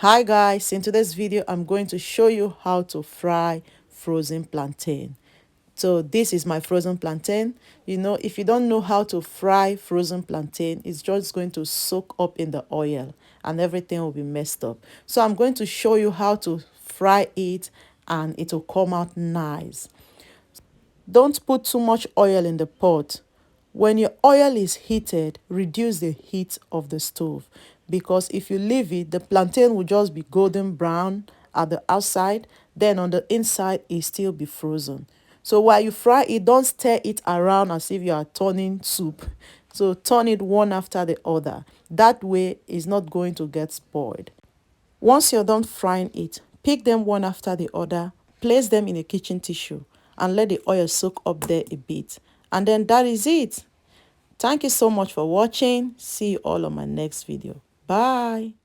Hi guys, in today's video I'm going to show you how to fry frozen plantain. So this is my frozen plantain. If you don't know how to fry frozen plantain, it's just going to soak up in the oil and everything will be messed up. So I'm going to show you how to fry it and it will come out nice. Don't put too much oil in the pot. When your oil is heated, reduce the heat of the stove, because if you leave it, the plantain will just be golden brown at the outside, then on the inside it still be frozen. So while you fry it, don't stir it around as if you are turning soup. So turn it one after the other. That way it's not going to get spoiled. Once you're done frying it, pick them one after the other, place them in a kitchen tissue, and let the oil soak up there a bit. And then that is it. Thank you so much for watching. See you all on my next video. Bye.